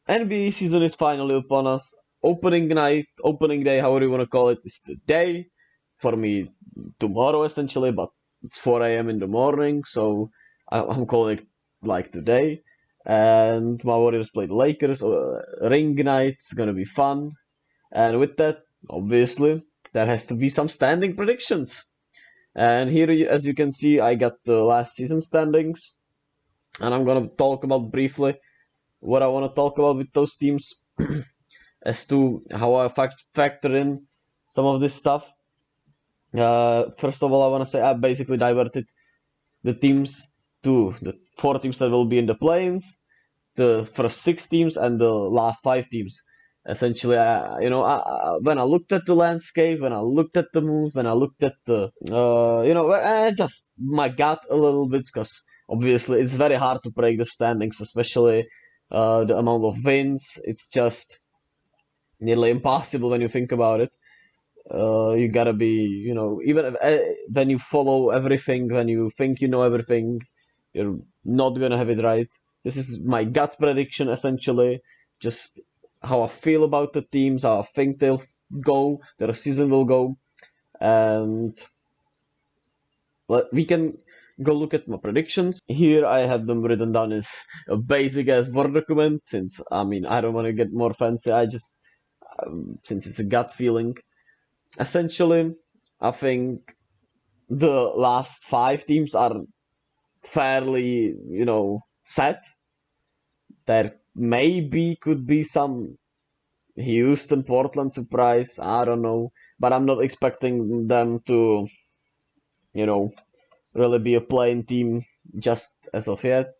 NBA season is finally upon us. Opening night, opening day, however you want to call it, is today. For me, tomorrow essentially, but it's 4 a.m. in the morning, so I'm calling it like today. And my Warriors played Lakers. Ring night, it's gonna be fun. And with that, obviously, there has to be some standing predictions. And here, as you can see, I got the last season standings, and I'm gonna talk about briefly what I want to talk about with those teams as to how I factor in some of this stuff. First of all, I want to say I basically diverted the teams to the 4 teams that will be in the plains, the first 6 teams, and the last 5 teams. Essentially, when I looked at the landscape, when I looked at the moves, when I looked at the, just my gut a little bit, because obviously it's very hard to break the standings, especially the amount of wins. It's just nearly impossible when you think about it. You gotta be, even when you follow everything, when you think you know everything, you're not gonna have it right. This is my gut prediction, essentially. Just how I feel about the teams, how I think they'll go, their season will go, and we can go look at my predictions. Here I have them written down in a basic as Word document, since I don't want to get more fancy. I just since it's a gut feeling. Essentially, I think the last 5 teams are fairly, set. There maybe could be some Houston, Portland surprise. I don't know, but I'm not expecting them to, you know, really be a playing team just as of yet,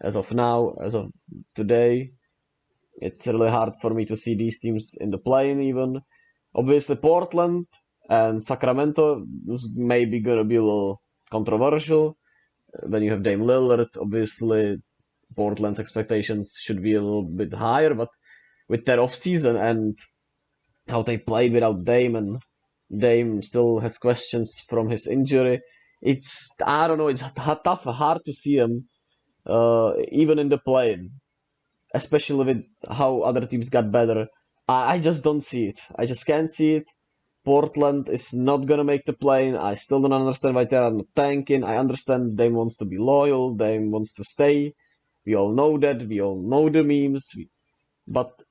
as of now, as of today. It's really hard for me to see these teams in the play-in even. Obviously, Portland and Sacramento is maybe gonna be a little controversial. When you have Dame Lillard, obviously Portland's expectations should be a little bit higher, but with their off season and how they played without Dame, and Dame still has questions from his injury, it's I don't know, it's tough, hard to see him even in the play, especially with how other teams got better. I just don't see it. I just can't see it. Portland is not gonna make the play. I still don't understand why they are not tanking. I understand Dame wants to be loyal. Dame wants to stay. We all know that. We all know the memes. But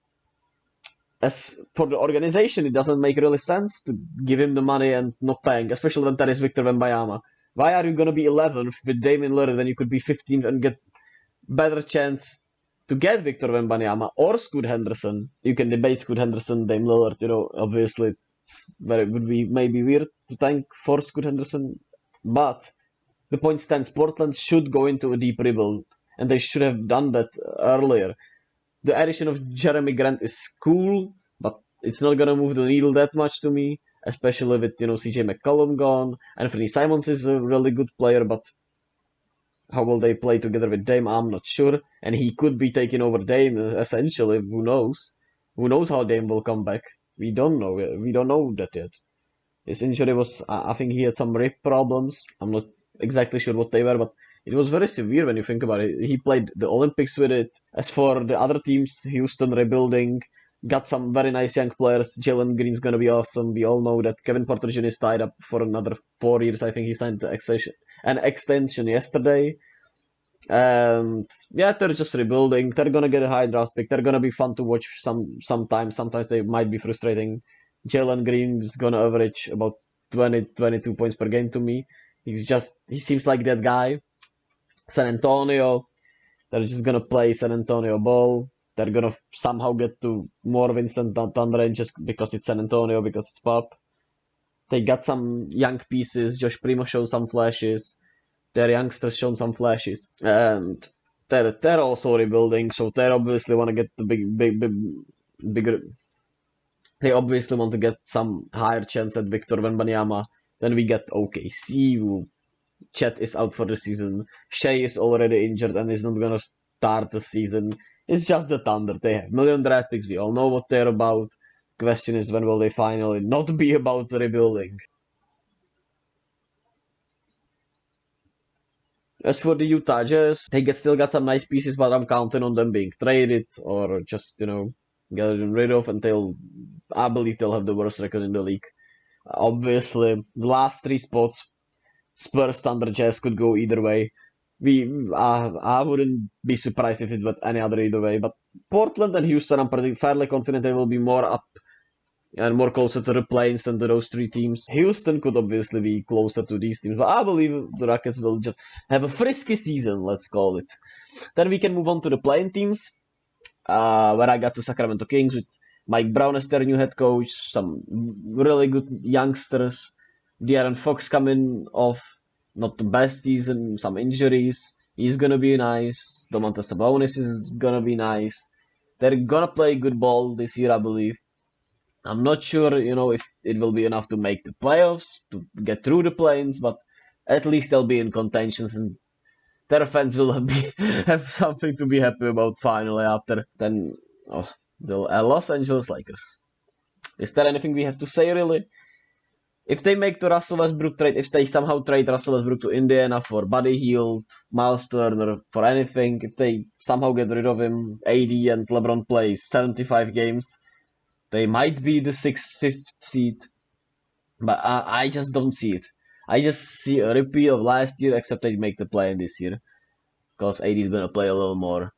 as for the organization, it doesn't make really sense to give him the money and not tank, especially when there is Victor Wembanyama. Why are you gonna be 11th with Damian Lillard when you could be 15th and get better chance to get Victor Wembanyama or Scoot Henderson? You can debate Scoot Henderson, Dame Lillard. Obviously it would be maybe weird to tank for Scoot Henderson, but the point stands. Portland should go into a deep rebuild, and they should have done that earlier. The addition of Jeremy Grant is cool, but it's not gonna move the needle that much to me, especially with CJ McCollum gone. Anthony Simons is a really good player, but how will they play together with Dame? I'm not sure, and he could be taking over Dame essentially. Who knows? Who knows how Dame will come back? We don't know. We don't know that yet. His injury was, I think he had some rib problems. I'm not exactly sure what they were, but it was very severe when you think about it. He played the Olympics with it. As for the other teams, Houston rebuilding, got some very nice young players. Jalen Green's gonna be awesome. We all know that Kevin Porter Jr. is tied up for another 4 years. I think he signed an extension yesterday. And yeah, they're just rebuilding. They're gonna get a high draft pick. They're gonna be fun to watch sometimes. Sometimes they might be frustrating. Jalen Green is gonna average about 20, 22 points per game to me. He seems like that guy. San Antonio, they're just gonna play San Antonio ball. They're gonna somehow get to more wins than Thunder just because it's San Antonio, because it's pop. They got some young pieces. Josh Primo showed some flashes. Their youngsters shown some flashes, and they're also rebuilding. So they obviously want to get the bigger. They obviously want to get some higher chance at Victor Wembanyama. Then we get OKC, who Chet is out for the season. Shea is already injured and is not gonna start the season. It's just the Thunder. They have million draft picks. We all know what they're about. Question is, when will they finally not be about rebuilding? As for the Utah Jazz, they still got some nice pieces, but I'm counting on them being traded or just, getting rid of, and I believe they'll have the worst record in the league. Obviously, the last three spots, Spurs, Thunder, Jazz could go either way. I wouldn't be surprised if it went any other either way, but Portland and Houston, I'm pretty fairly confident they will be more up and more closer to the play-ins than to those three teams. Houston could obviously be closer to these teams, but I believe the Rockets will just have a frisky season, let's call it. Then we can move on to the play-in teams, where I got the Sacramento Kings with Mike Brown as their new head coach, some really good youngsters. De'Aaron Fox coming off not the best season, some injuries. He's gonna be nice. Domantas Sabonis is gonna be nice. They're gonna play good ball this year, I believe. I'm not sure, if it will be enough to make the playoffs, to get through the play-ins, but at least they'll be in contentions and their fans will have something to be happy about finally after the Los Angeles Lakers. Is there anything we have to say really? If they make the Russell Westbrook trade, if they somehow trade Russell Westbrook to Indiana for Buddy Hield, Miles Turner, for anything, if they somehow get rid of him, AD and LeBron play 75 games, they might be the 6th, 5th seed, but I just don't see it. I just see a repeat of last year, except they make the play in this year, because AD is gonna play a little more,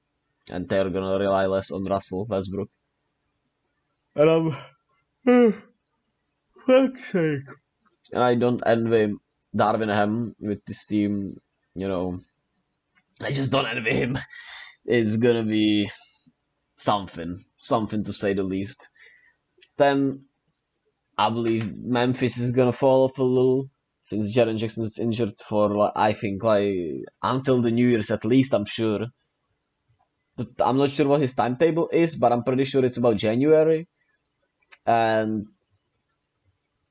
and they're gonna rely less on Russell Westbrook. And fuck's sake. And I don't envy Darvin Ham with this team, I just don't envy him. It's gonna be something to say the least. Then I believe Memphis is gonna fall off a little since Jaren Jackson is injured for I think until the New Year's at least. I'm sure. I'm not sure what his timetable is, but I'm pretty sure it's about January. And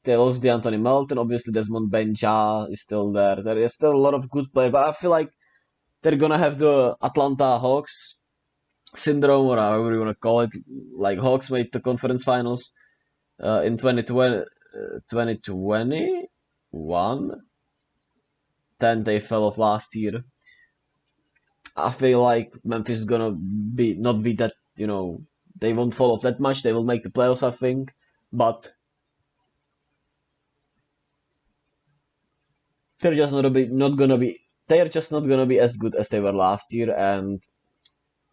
they lost D'Anthony Melton. Obviously, Desmond Benja is still there. There is still a lot of good players, but I feel like they're gonna have the Atlanta Hawks syndrome, or however you wanna call it. Like Hawks made the conference finals in 2021. Then they fell off last year. I feel like Memphis is gonna not be that, they won't fall off that much. They will make the playoffs, I think, but they're just they're just not gonna be as good as they were last year, and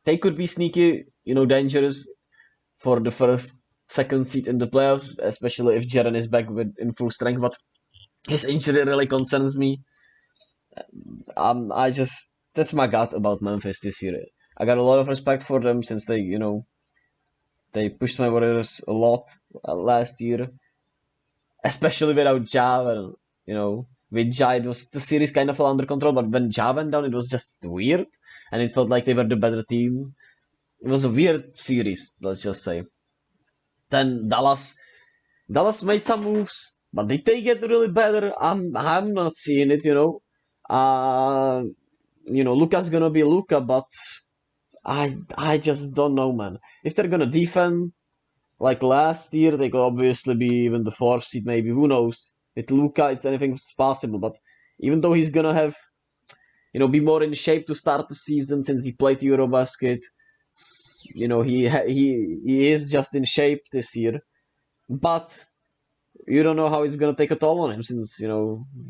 they could be sneaky, dangerous for the first, second seed in the playoffs, especially if Jaren is back in full strength. But his injury really concerns me. That's my gut about Memphis this year. I got a lot of respect for them since they pushed my Warriors a lot last year, especially without Ja. And, with Ja, the series kind of fell under control, but when Ja went down, it was just weird, and it felt like they were the better team. It was a weird series, let's just say. Then Dallas made some moves, but did they get really better? I'm not seeing it, Luka's gonna be Luka, but I just don't know, man. If they're gonna defend like last year, they could obviously be even the 4th seed, maybe. Who knows? With Luka, anything's possible. But even though he's gonna have, be more in shape to start the season since he played Eurobasket, he is just in shape this year. But you don't know how it's gonna take a toll on him since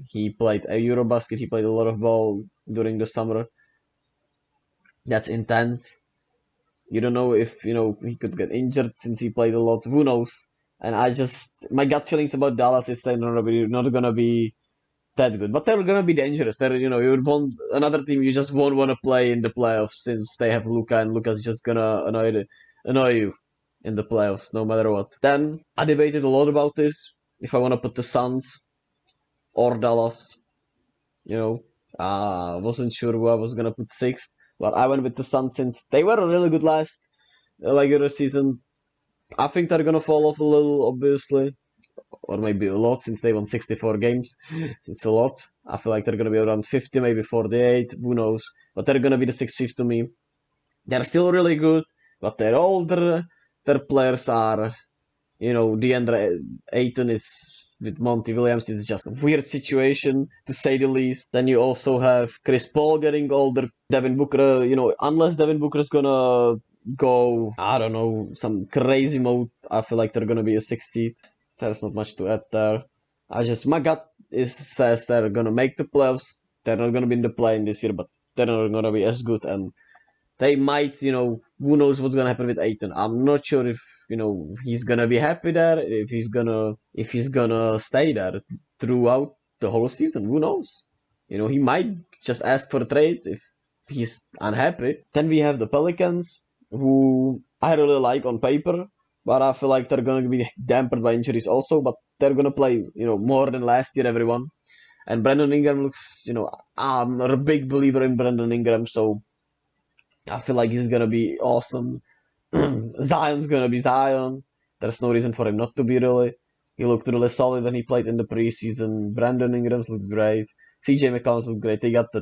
he played a Eurobasket. He played a lot of ball during the summer. That's intense. You don't know if he could get injured since he played a lot. Who knows? And my gut feelings about Dallas is they're not gonna be that good, but they're gonna be dangerous. You want another team you just won't want to play in the playoffs since they have Luka, and Luka's just gonna annoy you in the playoffs no matter what. Then I debated a lot about this if I want to put the Suns or Dallas. Wasn't sure who I was gonna put 6th, but I went with the Suns since they were really good last regular season. I think they're gonna fall off a little, obviously, or maybe a lot since they won 64 games. It's a lot. I feel like they're gonna be around 50, maybe 48. Who knows? But they're gonna be the 6th seed to me. They're still really good, but they're older. Their players are, DeAndre Ayton is with Monty Williams, it's just a weird situation to say the least. Then you also have Chris Paul getting older. Devin Booker, unless Devin Booker's gonna go, I don't know, some crazy mode, I feel like they're gonna be a 6th seed. There's not much to add there. My gut says they're gonna make the playoffs. They're not gonna be in the play-in this year, but they're not gonna be as good, and they might, who knows what's gonna happen with Ayton. I'm not sure if, he's gonna be happy there, if he's gonna stay there throughout the whole season. Who knows? He might just ask for a trade if he's unhappy. Then we have the Pelicans, who I really like on paper, but I feel like they're gonna be dampened by injuries also, but they're gonna play, more than last year, everyone. And Brandon Ingram looks, I'm a big believer in Brandon Ingram, so I feel like he's gonna be awesome. Zion's gonna be Zion. There's no reason for him not to be, really. He looked really solid when he played in the preseason. Brandon Ingram's looked great. CJ McCollum's looked great. They got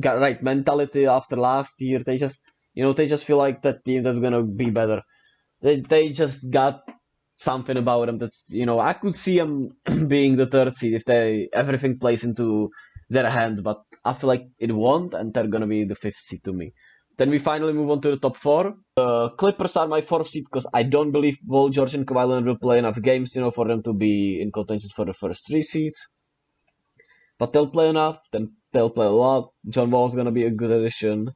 right mentality after last year. They just feel like that team that's gonna be better. They just got something about them that's, I could see them being the 3rd seed if everything plays into their hand, but I feel like it won't, and they're gonna be the 5th seed to me. Then we finally move on to the top 4. The Clippers are my 4th seed because I don't believe Paul George and Kawhi Leonard will play enough games, for them to be in contention for the first 3 seeds. But they'll play enough, then they'll play a lot. John Wall's gonna be a good addition.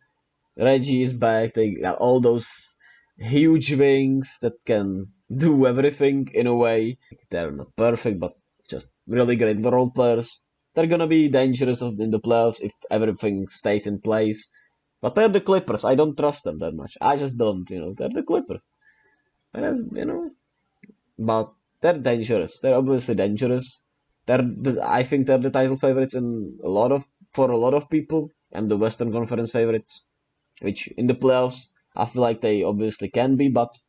Reggie is back. They got all those huge wings that can do everything in a way. They're not perfect, but just really great role players. They're gonna be dangerous in the playoffs if everything stays in place. But they're the Clippers. I don't trust them that much. I just don't, They're the Clippers. But they're dangerous. They're obviously dangerous. I think they're the title favorites for a lot of people, and the Western Conference favorites, which in the playoffs I feel like they obviously can be. But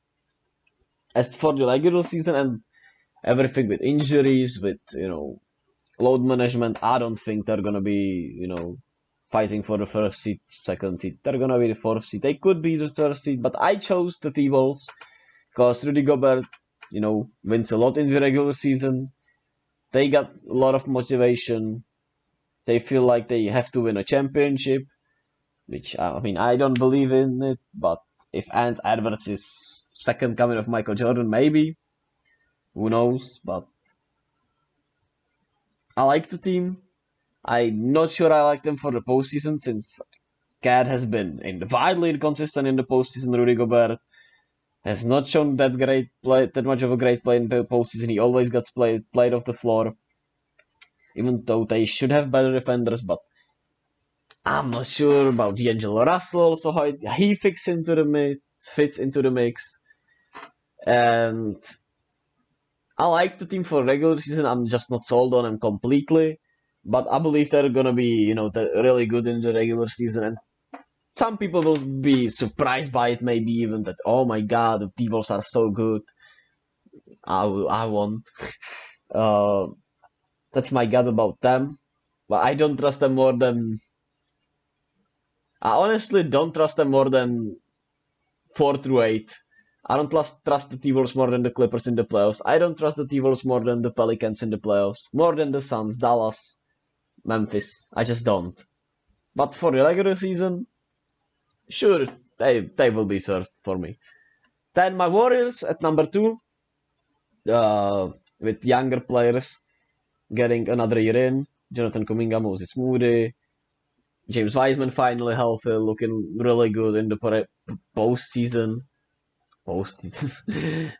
as for the regular season and everything with injuries, with load management, I don't think they're gonna be fighting for the 1st seed, 2nd seed. They're gonna be the 4th seed. They could be the 3rd seed, but I chose the T-Wolves because Rudy Gobert, wins a lot in the regular season. They got a lot of motivation. They feel like they have to win a championship, which, I don't believe in it, but if Ant Edwards is 2nd coming of Michael Jordan, maybe. Who knows? But I like the team. I'm not sure I like them for the postseason since Cat has been wildly inconsistent in the postseason. Rudy Gobert has not shown that much of a great play in the postseason. He always gets played off the floor, even though they should have better defenders. But I'm not sure about D'Angelo Russell also, how he fits into the mix. And I like the team for regular season. I'm just not sold on them completely. But I believe they're gonna be, really good in the regular season, and some people will be surprised by it. Maybe even that, oh my god, the T-Wolves are so good. I won't. That's my gut about them. But I don't trust them more than. I honestly don't trust them more than 4 through 8. I don't trust the T-Wolves more than the Clippers in the playoffs. I don't trust the T-Wolves more than the Pelicans in the playoffs. More than the Suns, Dallas, Memphis. I just don't. But for the regular season, sure, they will be served for me. Then my Warriors at number 2, with younger players getting another year in. Jonathan Kuminga, Moses Moody, James Wiseman finally healthy, looking really good in the postseason.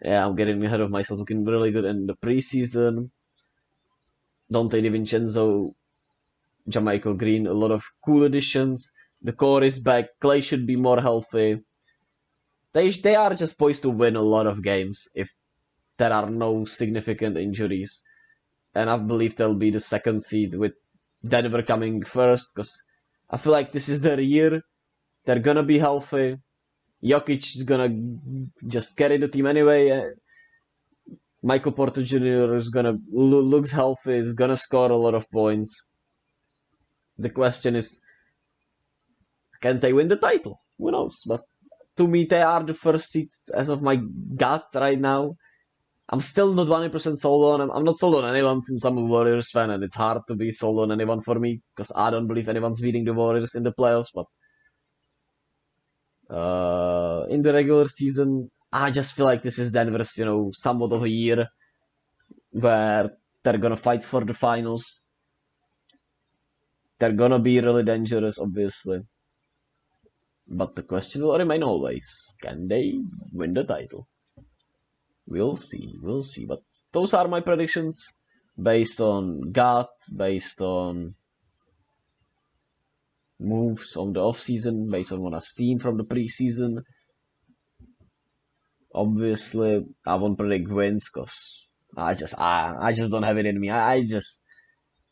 Yeah, I'm getting ahead of myself, looking really good in the preseason. Dante DiVincenzo, Jamichael Green, a lot of cool additions. The core is back. Clay should be more healthy. They are just poised to win a lot of games if there are no significant injuries. And I believe they'll be the 2nd seed with Denver coming 1st, because I feel like this is their year. They're gonna be healthy. Jokic is gonna just carry the team anyway. Michael Porter Jr. is looks healthy, is gonna score a lot of points. The question is, can they win the title? Who knows? But to me, they are the 1st seed as of my gut right now. I'm still not 100% sold on him. I'm not sold on anyone since I'm a Warriors fan, and it's hard to be sold on anyone for me because I don't believe anyone's beating the Warriors in the playoffs. But in the regular season, I just feel like this is Denver's, somewhat of a year where they're gonna fight for the finals. They're gonna be really dangerous, obviously. But the question will remain always, can they win the title? We'll see, we'll see. But those are my predictions based on gut, based on moves on the off-season, based on what I've seen from the preseason. Obviously, I won't predict wins because I just don't have it in me. I just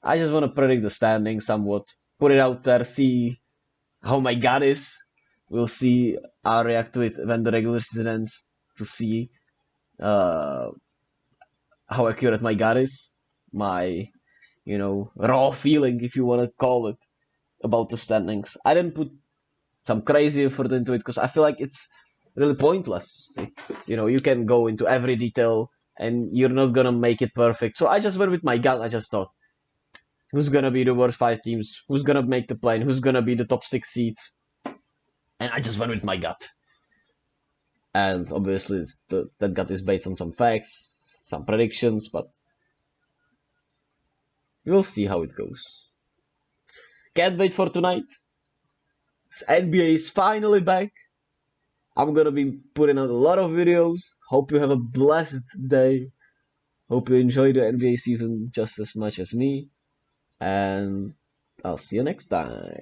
want to predict the standing somewhat, put it out there, see how my gut is. We'll see. I'll react to it when the regular season ends to see uh, how accurate my gut is, my raw feeling, if you want to call it, about the standings. I didn't put some crazy effort into it because I feel like it's really pointless. It's you can go into every detail and you're not gonna make it perfect. So I just went with my gut. I just thought, who's gonna be the worst 5 teams? Who's gonna make the play? Who's gonna be the top 6 seeds? And I just went with my gut. And obviously, that gut is based on some facts, some predictions, but we'll see how it goes. Can't wait for tonight. NBA is finally back. I'm gonna be putting out a lot of videos. Hope you have a blessed day. Hope you enjoy the NBA season just as much as me. And I'll see you next time.